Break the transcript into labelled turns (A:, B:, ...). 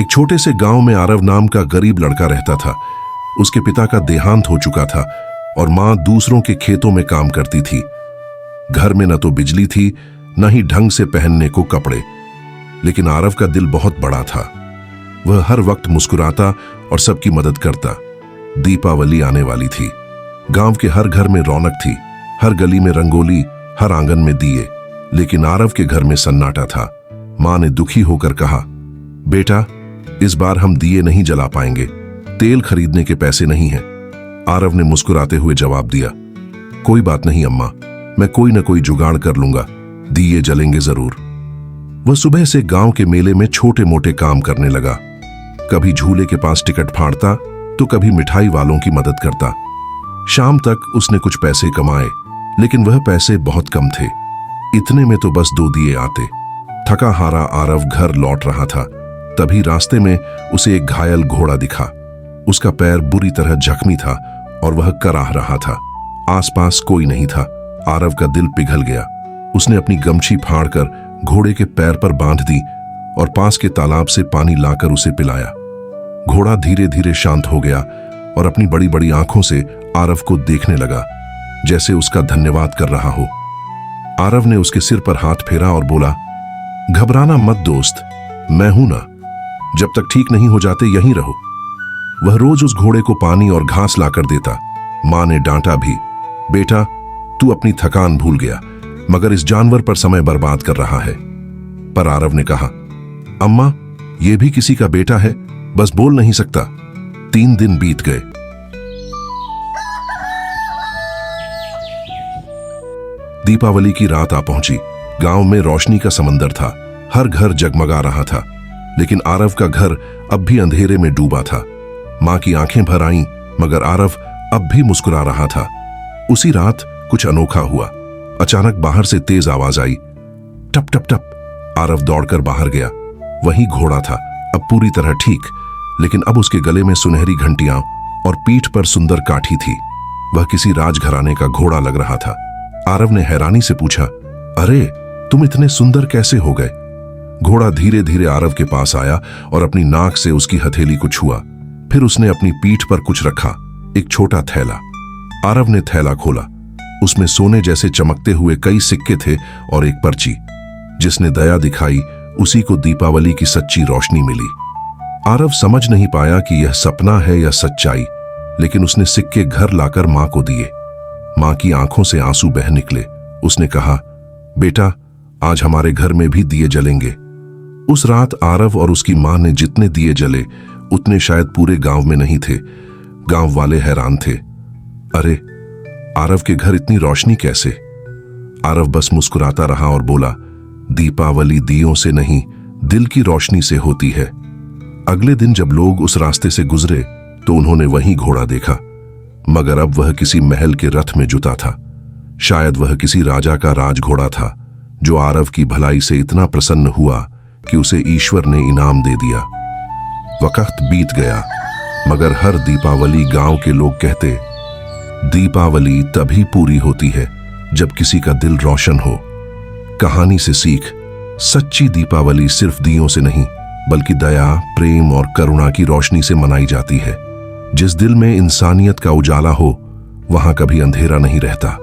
A: एक छोटे से गांव में आरव नाम का गरीब लड़का रहता था। उसके पिता का देहांत हो चुका था और मां दूसरों के खेतों में काम करती थी। घर में न तो बिजली थी, न ही ढंग से पहनने को कपड़े। लेकिन आरव का दिल बहुत बड़ा था। वह हर वक्त मुस्कुराता और सबकी मदद करता। दीपावली आने वाली थी। गांव के हर घर में रौनक थी, हर गली में रंगोली, हर आंगन में दिए। लेकिन आरव के घर में सन्नाटा था। मां ने दुखी होकर कहा, बेटा, इस बार हम दिए नहीं जला पाएंगे, तेल खरीदने के पैसे नहीं हैं। आरव ने मुस्कुराते हुए जवाब दिया, कोई बात नहीं अम्मा, मैं कोई न कोई जुगाड़ कर लूंगा, दिए जलेंगे जरूर। वह सुबह से गांव के मेले में छोटे मोटे काम करने लगा। कभी झूले के पास टिकट फाड़ता तो कभी मिठाई वालों की मदद करता। शाम तक उसने कुछ पैसे कमाए, लेकिन वह पैसे बहुत कम थे। इतने में तो बस 2 दिए आते। थका हारा आरव घर लौट रहा था। तभी रास्ते में उसे एक घायल घोड़ा दिखा। उसका पैर बुरी तरह जख्मी था और वह कराह रहा था। आसपास कोई नहीं था। आरव का दिल पिघल गया। उसने अपनी गमछी फाड़कर घोड़े के पैर पर बांध दी और पास के तालाब से पानी लाकर उसे पिलाया। घोड़ा धीरे धीरे शांत हो गया और अपनी बड़ी बड़ी आंखों से आरव को देखने लगा, जैसे उसका धन्यवाद कर रहा हो। आरव ने उसके सिर पर हाथ फेरा और बोला, घबराना मत दोस्त, मैं हूं ना, जब तक ठीक नहीं हो जाते यहीं रहो। वह रोज उस घोड़े को पानी और घास लाकर देता। मां ने डांटा भी, बेटा, तू अपनी थकान भूल गया, मगर इस जानवर पर समय बर्बाद कर रहा है। पर आरव ने कहा, अम्मा, यह भी किसी का बेटा है, बस बोल नहीं सकता। 3 दिन बीत गए। दीपावली की रात आ पहुंची। गांव में रोशनी का समंदर था। हर घर जगमगा रहा था। लेकिन आरव का घर अब भी अंधेरे में डूबा था। मां की आंखें भर आईं, मगर आरव अब भी मुस्कुरा रहा था। उसी रात कुछ अनोखा हुआ। अचानक बाहर से तेज आवाज आई, टप टप टप। आरव दौड़कर बाहर गया। वही घोड़ा था, अब पूरी तरह ठीक, लेकिन अब उसके गले में सुनहरी घंटियां और पीठ पर सुंदर काठी थी। वह किसी राजघराने का घोड़ा लग रहा था। आरव ने हैरानी से पूछा, अरे, तुम इतने सुंदर कैसे हो गए? घोड़ा धीरे धीरे आरव के पास आया और अपनी नाक से उसकी हथेली को छुआ। फिर उसने अपनी पीठ पर कुछ रखा, एक छोटा थैला। आरव ने थैला खोला। उसमें सोने जैसे चमकते हुए कई सिक्के थे और एक पर्ची। जिसने दया दिखाई, उसी को दीपावली की सच्ची रोशनी मिली। आरव समझ नहीं पाया कि यह सपना है या सच्चाई, लेकिन उसने सिक्के घर लाकर मां को दिए। मां की आंखों से आंसू बह निकले। उसने कहा, बेटा, आज हमारे घर में भी दिए जलेंगे। उस रात आरव और उसकी मां ने जितने दिए जले, उतने शायद पूरे गांव में नहीं थे। गांव वाले हैरान थे। अरे, आरव के घर इतनी रोशनी कैसे? आरव बस मुस्कुराता रहा और बोला, दीपावली दियों से नहीं, दिल की रोशनी से होती है। अगले दिन जब लोग उस रास्ते से गुजरे तो उन्होंने वही घोड़ा देखा, मगर अब वह किसी महल के रथ में जुता था। शायद वह किसी राजा का राजघोड़ा था, जो आरव की भलाई से इतना प्रसन्न हुआ कि उसे ईश्वर ने इनाम दे दिया। वक्त बीत गया, मगर हर दीपावली गांव के लोग कहते, दीपावली तभी पूरी होती है जब किसी का दिल रोशन हो। कहानी से सीख, सच्ची दीपावली सिर्फ दियों से नहीं, बल्कि दया, प्रेम और करुणा की रोशनी से मनाई जाती है। जिस दिल में इंसानियत का उजाला हो, वहां कभी अंधेरा नहीं रहता।